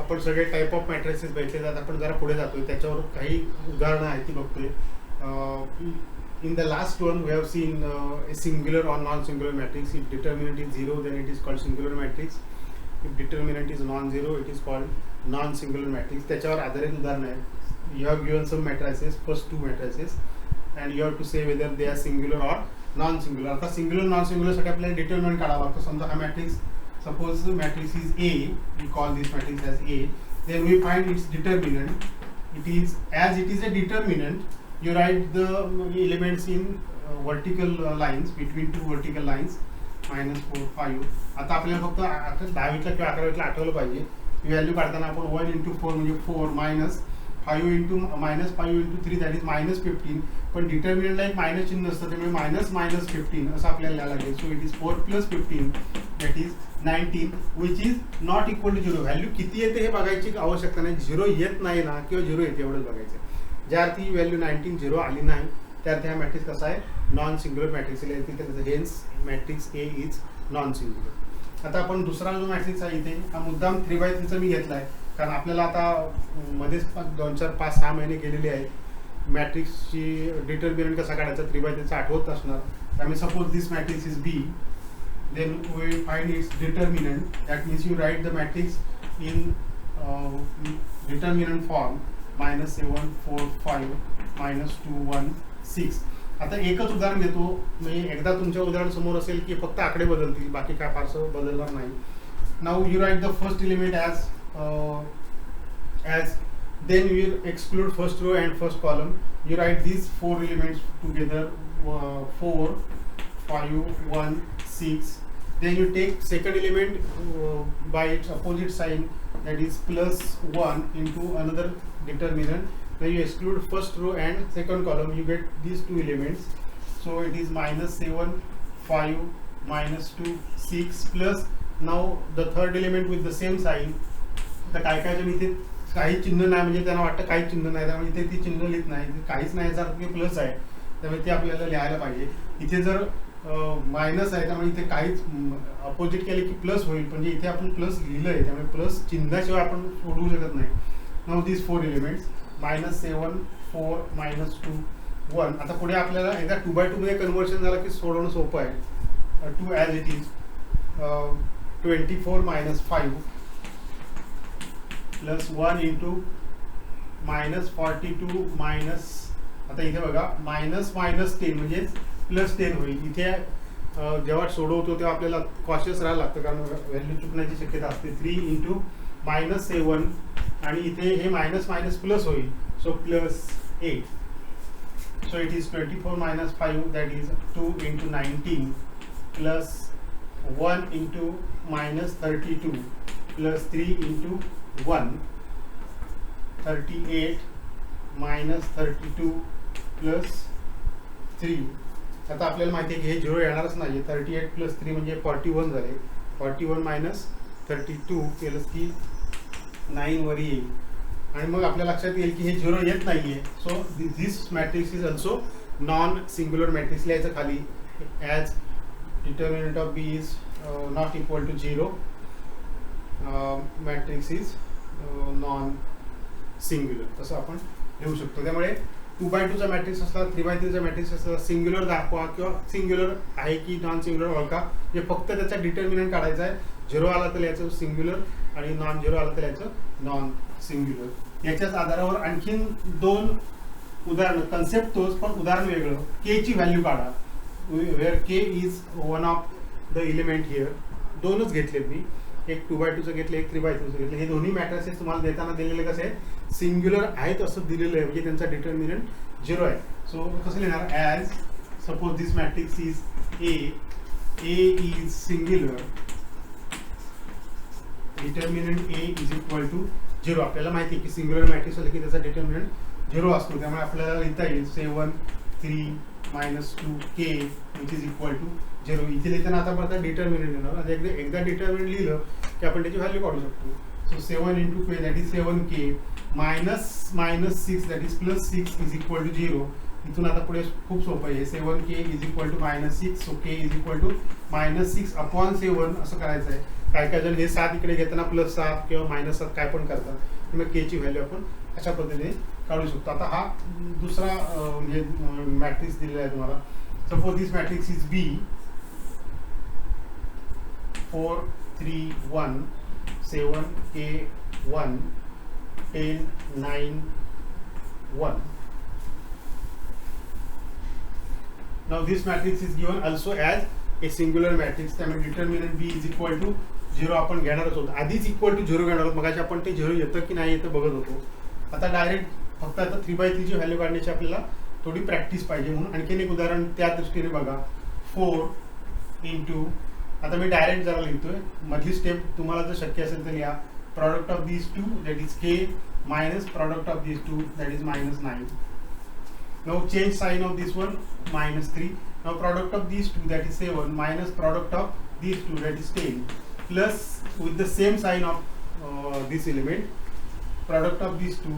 आपण सगळे type of matrices बघितले जातात. आपण जरा पुढे जातोय, त्याच्यावर काही उदाहरणं आहेत ती बघतोय. In the last one we have seen a singular or non-singular matrix. If determinant is 0, then it is called singular matrix. If determinant is non-zero, it is called non-singular matrix. त्याच्यावर आधारित उदाहरण आहे. You have given some matrices, first two matrices, and you have to say whether they are singular or non-singular. आता singular non-singular साठी आपल्याला determinant काढावा लागतो. समजा हा matrix, suppose the matrix is A, we call this matrix as A, then we find its determinant. It is, as it is a determinant, you write the elements in vertical lines, between two vertical lines, -4, 5. आता आपल्याला फक्त 10वीतला किंवा 11वीतला आठवलं पाहिजे. Value काढताना आपण 1 into 4 म्हणजे 4 minus 5 into -3 that is -15. पण डिटर्मिनंटला एक मायनस चिन्ह असतं, त्यामुळे -15 असं आपल्याला लिहायला लागेल. So it is 4 + 15 that is 19, which is not equal to 0. Value किती येते हे बघायची आवश्यकता नाही. 0 येत नाही ना किंवा 0 येते एवढंच बघायचं. ज्या अर्थी व्हॅल्यू 19 0 आली नाही त्या अर्थी हा मॅट्रिक्स कसा आहे, नॉन सिंग्युलर मॅट्रिक्स येईल. Hence matrix A is non singular. आता आपण दुसरा जो मॅट्रिक्स आहे इथे, हा मुद्दाम 3x3 चा मी घेतला आहे, कारण आपल्याला आता मध्येच 2, 4, 5, 6 महिने गेलेले आहेत. मॅट्रिक्सची डिटर्मिनंट कसा काढायचा 3x3 चा आठवत असणार. त्यामुळे suppose this matrix is B, then we find its determinant. That means you write the matrix in determinant form, -7, 4, 5, -2, 1, 6. आता एकच उदाहरण घेतो, म्हणजे एकदा तुमच्या उदाहरण समोर असेल की फक्त आकडे बदलतील, बाकी काय फारसं बदलणार नाही. Now you write the first element as then you exclude first row and first column. You write these 4 elements together, 4, 5, 1, 6. Then you take second element by its opposite sign, that is +1 into another determinant. Then you exclude first row and second column, you get these 2 elements. So it is -7, 5, -2, 6 plus now the third element with the same sign. आता काय काय जण इथे काही चिन्ह नाही, म्हणजे त्यांना वाटतं काही चिन्ह नाही, त्यामुळे इथे ती चिन्ह लिहित नाही. काहीच नाही याचा अर्थ प्लस आहे, त्यामुळे ते आपल्याला लिहायला पाहिजे. इथे जर मायनस आहे त्यामुळे इथे काहीच अपोजिट केले की प्लस होईल, म्हणजे इथे आपण प्लस लिहिलं आहे त्यामुळे प्लस चिन्हाशिवाय आपण सोडवू शकत नाही. नाउ दिस 4 एलिमेंट्स, -7, 4, -2, 1. आता पुढे आपल्याला एकदा 2x2 मध्ये कन्व्हर्शन झालं की सोडवणं सोपं आहे. 2 as it is 24 - 5 +1 into -42 minus, आता इथे बघा -10 म्हणजे +10 होईल. इथे जेव्हा सोडवतो तेव्हा आपल्याला कॉशियस राहायला लागतं, कारण व्हॅल्यू चुकण्याची शक्यता असते. 3 into -7 आणि इथे हे मायनस प्लस होईल, so +8. So it is 24 - 5 that is 2 into 19 +1 into -32 +3 into 1, 38 -32 +3. आता आपल्याला माहिती आहे की हे 0 येणारच नाही. 38 + 3 म्हणजे 41 झाले. 41 - 32 केलं की 9 वर येईल, आणि मग आपल्या लक्षात येईल की हे 0 येत नाहीये. So this matrix is also non singular matrix. लिहायचं खाली as determinant of B is not equal to 0, matrix is non singular, असं आपण लिहू शकतो. त्यामुळे 2x2 चा मॅट्रिक्स असला, 3x3 चा मॅट्रिक्स असला, सिंग्युलर दाखवा किंवा सिंग्युलर आहे की नॉन सिंग्युलर ओळखा. म्हणजे फक्त त्याचा डिटर्मिनंट काढायचा आहे. 0 आला तर याचं सिंग्युलर आणि non-0 आला तर याचं नॉन सिंग्युलर. याच्याच आधारावर आणखीन 2 उदाहरणं, कन्सेप्ट तोच पण उदाहरण वेगळं. के ची व्हॅल्यू काढा, where K is one of the element here. 2च घेतलेत मी, एक 2x2 घेतलं, एक 3x3 घेतलं. हे दोन्ही मॅट्रिसेस तुम्हाला देताना दिलेले कसे सिंग्युलर आहेत असं दिलेलं आहे, म्हणजे त्यांचा डिटर्मिनंट 0 आहे. सो कसं लिहिणार, as suppose this matrix is A is singular, determinant A is equal to 0. आपल्याला माहिती आहे की सिंग्युलर मॅट्रिक्स असलं की त्याचा डिटर्मिनंट 0 असतो, त्यामुळे आपल्याला लिहिता येईल 7, 3, -2 k which is equal to 0. इथे लिहिताना आता परत डिटर्मिनंट येणार. एकदा डिटर्मिनंट लिहिलं की आपण त्याची व्हॅल्यू काढू शकतो. So 7 into k that is 7k -6 that is +6 is equal to 0. इथून आता पुढे खूप सोपं आहे. 7k is equal to -6, so k is equal to -6 upon 7 असं करायचं आहे. काय काय जण हे 7 इकडे घेताना +7 किंवा -7 काय पण करतात. मग के ची व्हॅल्यू आपण अशा पद्धतीने काढू शकतो. आता हा दुसरा म्हणजे मॅट्रिक्स दिलेला आहे तुम्हाला. Suppose this matrix is B 4 3 1 7 K 1 10 9 1. Now this matrix is given also as a singular matrix. त्यामुळे determinant B is equal to 0 आपण घेणारच होतो. आधीच इक्वल टू 0 घेणार आहोत. मगाशी आपण ते 0 येतं की नाही येतं बघत होतो. आता डायरेक्ट फक्त आता 3/3 ची व्हॅल्यू काढण्याची आपल्याला थोडी प्रॅक्टिस पाहिजे म्हणून आणखीन एक उदाहरण त्या दृष्टीने बघा. 4 इंटू, आता मी डायरेक्ट जरा लिहितोय. मधली स्टेप तुम्हाला जर शक्य असेल तर लिहा. Product of these two that is K minus product of these two that is -9. Now change sign of this one -3. Now product of these two that is 7 minus product of these two that is 10 plus with the same sign of this element product of these two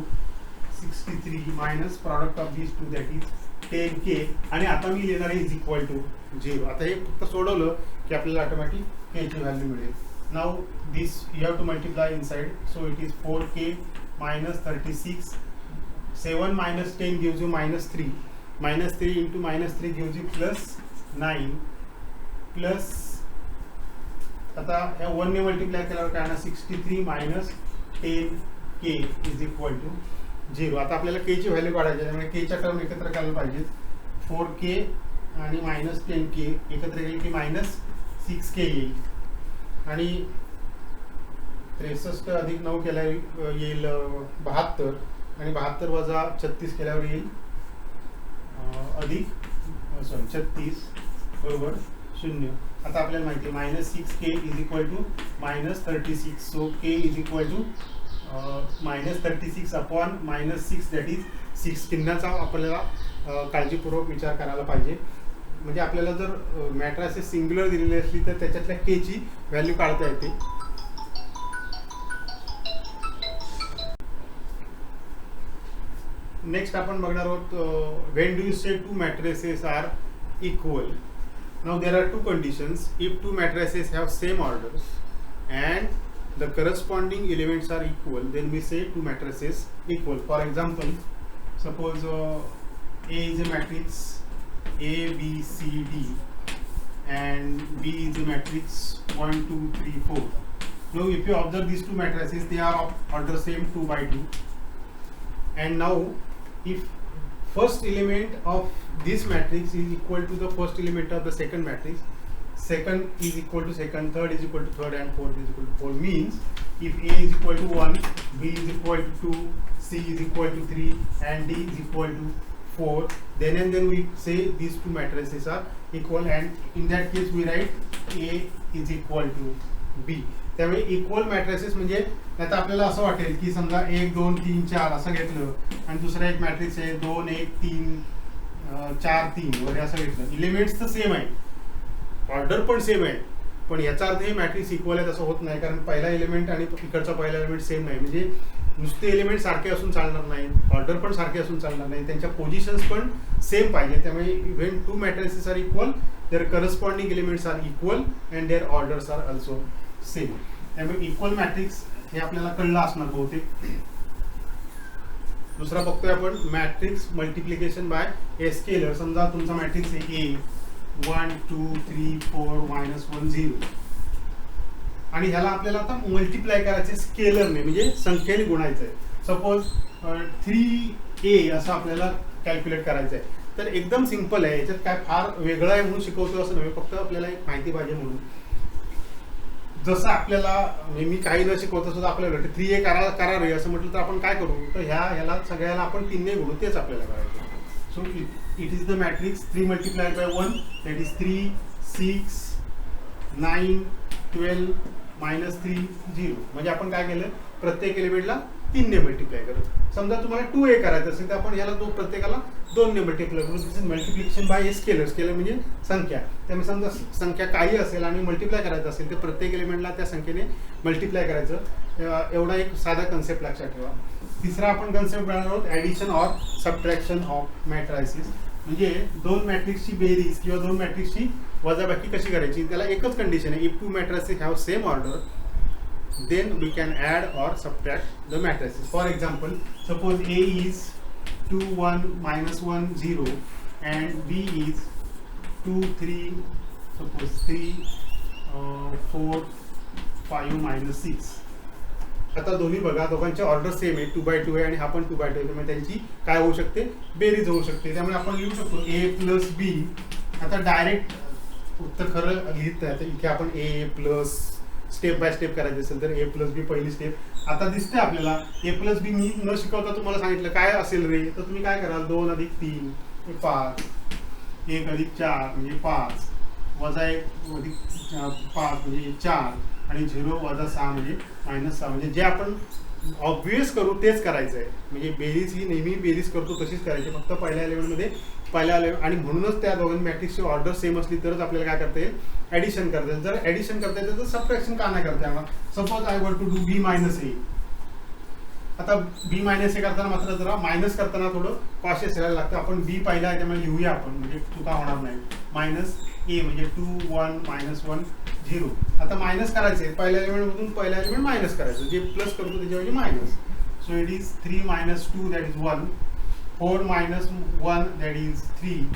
63 minus product of these two that is 10K. आणि आता मी लिहिणार आहे is equal to 0. आता हे फक्त सोडवलं की आपल्याला ऑटोमॅटिक K ची व्हॅल्यू मिळेल. Now this you have to multiply inside, so it is 4K minus 36. 7 minus 10 gives you -3. -3 into -3 gives you +9 plus आता ह्या 1 ने मल्टिप्लाय केल्यावर काय ना 63 minus 10K is equal to 0. आता आपल्याला K ची व्हॅल्यू काढायची आहे. त्यामुळे K च्या टर्म एकत्र करायला पाहिजे. 4K आणि -10K एकत्र केले की -6K येईल. आणि 63 अधिक 9 केल्या येईल 72 आणि 72 वजा 36 केल्यावर येईल अधिक 36 बरोबर 0. आता आपल्याला माहिती आहे -6K is equal to -36. So K is equal to -36 upon -6 that is 6. चिन्हाचा आपल्याला काळजीपूर्वक विचार करायला पाहिजे. म्हणजे आपल्याला जर मॅट्रिसेस सिंग्युलर दिलेली असली तर त्याच्यातल्या K ची व्हॅल्यू काढता येते. नेक्स्ट आपण बघणार आहोत when do you say two matrices are equal. Now there are two conditions. If two matrices have same orders and the corresponding elements are equal then we say two matrices equal. For example suppose A is a matrix A B C D and B is a matrix 1 2 3 4. Now if you observe these two matrices they are of order same 2 by 2. And now if first element of this matrix is equal to the first element of the second matrix, second is equal to second, third is equal to third and fourth is equal to fourth, means if A is equal to 1, B is equal to 2, C is equal to 3 and D is equal to 4, then and then we say these two matrices are equal, and in that case we write A is equal to B. त्यामुळे equal matrices म्हणजे आता आपल्याला असं वाटेल की समजा 1 2 3 4 असं घेतलं आणि दुसरा एक मॅट्रिक्स आहे 2 1 3 4 3 वगैरे असं घेतलं. एलिमेंट्स तर सेम आहे, ऑर्डर पण सेम आहे, पण याचा अर्थ हे मॅट्रिक्स इक्वल आहे तसं होत नाही. कारण पहिला एलिमेंट आणि इकडचा पहिला एलिमेंट सेम नाही. म्हणजे नुसते एलिमेंट सारखे असून चालणार नाही, ऑर्डर पण सारखे असून चालणार नाही, त्यांच्या पोझिशन्स पण सेम पाहिजे. त्यामुळे when two matrices are equal their corresponding elements are equal and their orders are also same. त्यामुळे इक्वल मॅट्रिक्स हे आपल्याला कळलं असणार बहुतेक. दुसरा बघतोय आपण मॅट्रिक्स मल्टिप्लिकेशन बाय स्केलर. समजा तुमचा मॅट्रिक्स आहे A 1 2 3 4 -1 0 आणि ह्याला आपल्याला आता मल्टिप्लाय करायचे स्केलरने म्हणजे संख्येने गुणायचं आहे. सपोज 3A असं आपल्याला कॅल्क्युलेट करायचं आहे. तर एकदम सिंपल आहे, याच्यात काय फार वेगळं आहे म्हणून शिकवतो असं नव्हे, फक्त आपल्याला एक माहिती पाहिजे म्हणून. जसं आपल्याला मी काही न शिकवता सुद्धा आपल्याला 3A करा रे असं म्हटलं तर आपण काय करू, तर ह्याला सगळ्याला आपण 3 ने गुणू, तेच आपल्याला करायचं. So it is the matrix 3 multiplied by 1 that is 3 6 9 12 -3 0. म्हणजे आपण काय केलं, प्रत्येक एलिमेंटला 3 ने मल्टिप्लाय करत. समजा तुम्हाला 2A करायचं असेल तर आपण ह्याला प्रत्येकाला 2 ने मल्टिप्लाय करू. This is multiplication by scalar. Scalar म्हणजे संख्या. त्यामुळे समजा संख्या काही असेल आणि मल्टिप्लाय करायचं असेल तर प्रत्येक एलिमेंटला त्या संख्येने मल्टिप्लाय करायचं. एवढा एक साधा कन्सेप्ट लक्षात ठेवा. तिसरा आपण कन्सेप्ट बघणार आहोत addition or subtraction of matrices. म्हणजे दोन मॅट्रिक्सची बेरीज किंवा दोन मॅट्रिक्सची वजाबाकी कशी करायची, त्याला एकच कंडिशन आहे, if two matrices have same order then we can add or subtract the matrices. For example, suppose A is 2 1 minus 1 0 and B is 2 3 suppose 3 4 5 minus 6. आता दोन्ही बघा, दोघांचे ऑर्डर सेम आहे, 2/2 आहे आणि हा पण 2/2 आहे, त्यामुळे त्यांची काय होऊ शकते, बेरीज होऊ शकते. त्यामुळे आपण लिहू शकतो A प्लस बी. आता डायरेक्ट उत्तर खरं लिहित नाही, तर इथे आपण A plus step by step करायचे असेल तर A प्लस बी पहिली स्टेप. आता दिसते आपल्याला A प्लस बी मी न शिकवता तुम्हाला सांगितलं काय असेल रे, तर तुम्ही काय कराल, 2 अधिक 3 हे 5, 1 अधिक 4 म्हणजे 5, वजा 1 अधिक 5 म्हणजे 4 आणि 0 वजा 6 म्हणजे -6. म्हणजे जे आपण ऑब्वियस करू तेच करायचं आहे. म्हणजे बेरीज ही नेहमी बेरीज करतो तशीच करायची, फक्त पहिल्या एलिमेंटमध्ये पहिल्या एलिमेंट. आणि म्हणूनच त्या दोघांनी मॅट्रिक्सची ऑर्डर सेम असली तरच आपल्याला काय करता येईल, ॲडिशन करता येईल. जर ॲडिशन करता येईल तर सबट्रॅक्शन का नाही करता येणार. Suppose I want to do B minus A. आता B मायनस A करताना मात्र जरा मायनस करताना थोडं कॉशियस राहायला लागतं. आपण B पहिला आहे त्यामुळे लिहूया आपण, म्हणजे चुका होणार नाही. मायनस A म्हणजे 2 1 -1 0. आता मायनस करायचं आहे, पहिल्या एलिमेंटमधून पहिला एलिमेंट मायनस करायचं, जे प्लस करतो त्याच्याऐवजी minus. So it is 3 minus 2 that is 1, 4 minus 1 that is 3,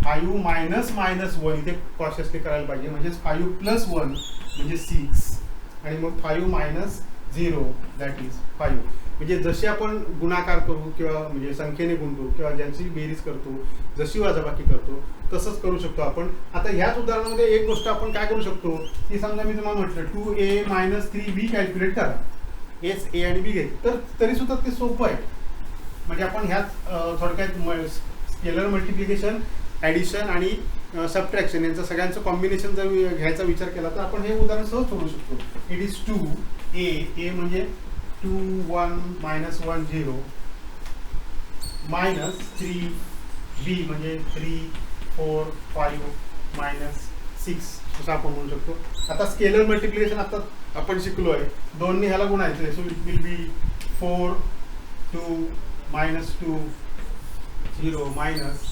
5 minus -1 इथे कॉशियसली करायला पाहिजे, म्हणजे 5 plus 1 म्हणजे 6 आणि मग 5 minus 0 that is 5. म्हणजे जसे आपण गुणाकार करू किंवा म्हणजे संख्येने गुणतो किंवा ज्यांची बेरीज करतो, जशी वजाबाकी करतो तसंच करू शकतो आपण. आता ह्याच उदाहरणामध्ये एक गोष्ट आपण काय करू शकतो की समजा मी तुम्हाला म्हटलं 2A minus 3B कॅल्क्युलेट करा, एस ए आणि बी घे, तर तरी सुद्धा ते सोपं आहे. म्हणजे आपण ह्यात थोडक्यात स्केलर मल्टिप्लिकेशन, ॲडिशन आणि सबट्रॅक्शन यांचं सगळ्यांचं कॉम्बिनेशन जर घ्यायचा विचार केला तर आपण हे उदाहरण सहज सोडू शकतो. इट इज 2A म्हणजे 2 1 -1 0 मायनस 3B म्हणजे 3 4 5 -6 असं आपण म्हणू शकतो. आता स्केलर मल्टिप्लिकेशन आता आपण शिकलो आहे, 2 ने ह्याला गुणायचं आहे. So it will be 4 2 -2 0 minus.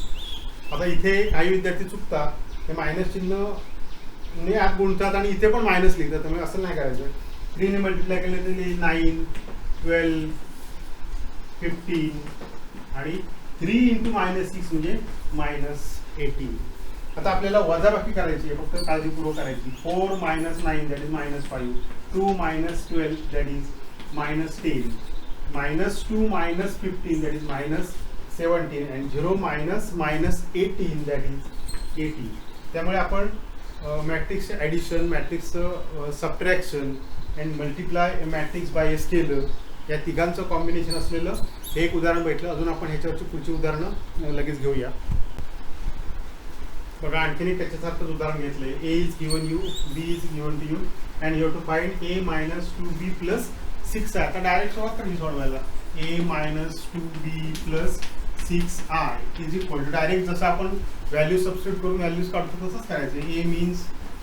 आता इथे काही विद्यार्थी चुकतात, हे मायनस चिन्ह ने आत गुणतात आणि इथे पण मायनस लिहितात, त्यामुळे असं नाही करायचं. 3 ने मल्टिप्लाय केलं तरी 9 12 15 आणि 3 × -6 म्हणजे -18. आता आपल्याला वजाबाकी करायची आहे, फक्त काळजीपूर्वक करायची. 4 - 9 that is -5, 2 - 12 that is -10, -2 - 15 that is -17 आणि 0 - -18 दॅट इज 18. त्यामुळे आपण matrix addition, matrix subtraction and multiply matrix by a scalar या तिघांचं कॉम्बिनेशन असलेलं हे एक उदाहरण भेटलं. अजून आपण ह्याच्यावरची पुढची उदाहरणं लगेच घेऊया. बघा आणखीन एक त्याच्यासारखंच उदाहरण घेतलंय. A is given you, B is given to you and you have to find A minus 2B plus 6i. आता डायरेक्ट सुरुवात करायची सोडवायला. A minus 2B plus 6i is equal to direct जसं आपण व्हॅल्यू सबस्टिट्यूट करून values काढतो तसंच करायचं. A means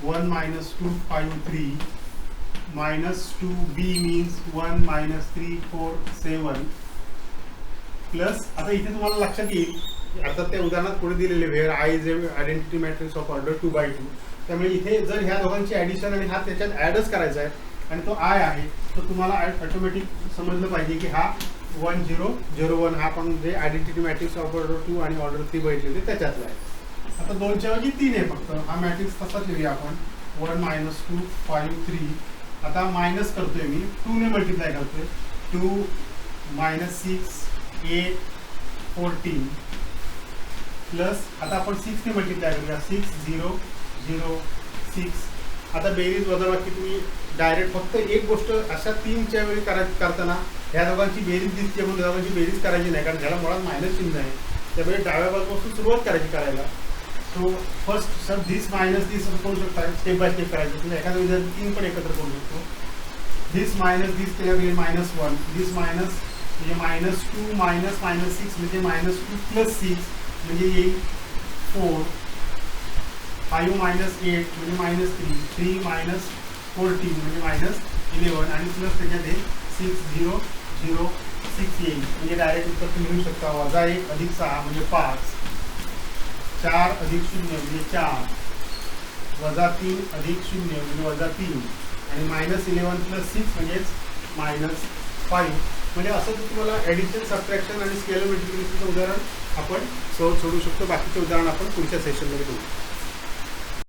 1 - 2 5 3 minus 2B means 1 - 3 4 7 plus. आता इथे तुम्हाला लक्षात येईल आता त्या उदाहरणात पुढे दिलेले wear I is identity matrix of order 2/2. त्यामुळे इथे जर ह्या दोघांची ॲडिशन आणि हा त्याच्यात ॲडच करायचा आहे आणि तो आय आहे, तर तुम्हाला ऑटोमॅटिक समजलं पाहिजे की हा 1 0 0 1 हा पण जे आयडेंटिटी मॅट्रिक्स ऑफ ऑर्डर 2 आणि ऑर्डर 3 बघितले होते त्याच्यातला आहे. आता 2च्या ऐवजी 3 आहे फक्त. हा मॅट्रिक्स तसाच लिहूया आपण 1 - 2 5 3. आता मायनस करतोय मी, 2 ने मल्टिप्लाय करतोय. 2 - 6 8 14 प्लस. आता आपण 6 ने मल्टिप्लाय करूया. 6 0 0 6. आता बेरीज वजाबाकी तुम्ही डायरेक्ट फक्त एक गोष्ट अशा 3च्या वेळी करताना ह्या दोघांची बेरीज दिसते, म्हणून दोघांची बेरीज करायची नाही, कारण ह्याला मुळात मायनस चिन्ह आहे. त्यामुळे डाव्या बाजूपासून सुरुवात करायची करायला. सो फर्स्ट सर दिस मायनस दिस करू शकता, स्टेप बाय स्टेप करायचं. तुम्ही एखादा विद्यार्थी 3 पण एकत्र करू शकतो. दिस मायनस दिस केल्या गेले -1, दिस मायनस म्हणजे -2 -6 म्हणजे -2 + 6 म्हणजे येईल 4, 5 - 8 म्हणजे -3, 3 - 14 म्हणजे -11 आणि प्लस त्याच्यात 6 0 0 6 येईल. म्हणजे डायरेक्ट उत्तर तुम्ही लिहू शकता. -1 + 6 म्हणजे 5, 4 + 0 म्हणजे 4, -3 अधिक 0 म्हणजे -3 आणि -11 + 6 म्हणजेच -5. म्हणजे असं तुम्हाला ॲडिशन, सबट्रॅक्शन आणि स्केलर मल्टिप्लिकेशनचं उदाहरण आपण सहज सोडू शकतो. बाकीचे उदाहरण आपण पुढच्या सेशनमध्ये बघू.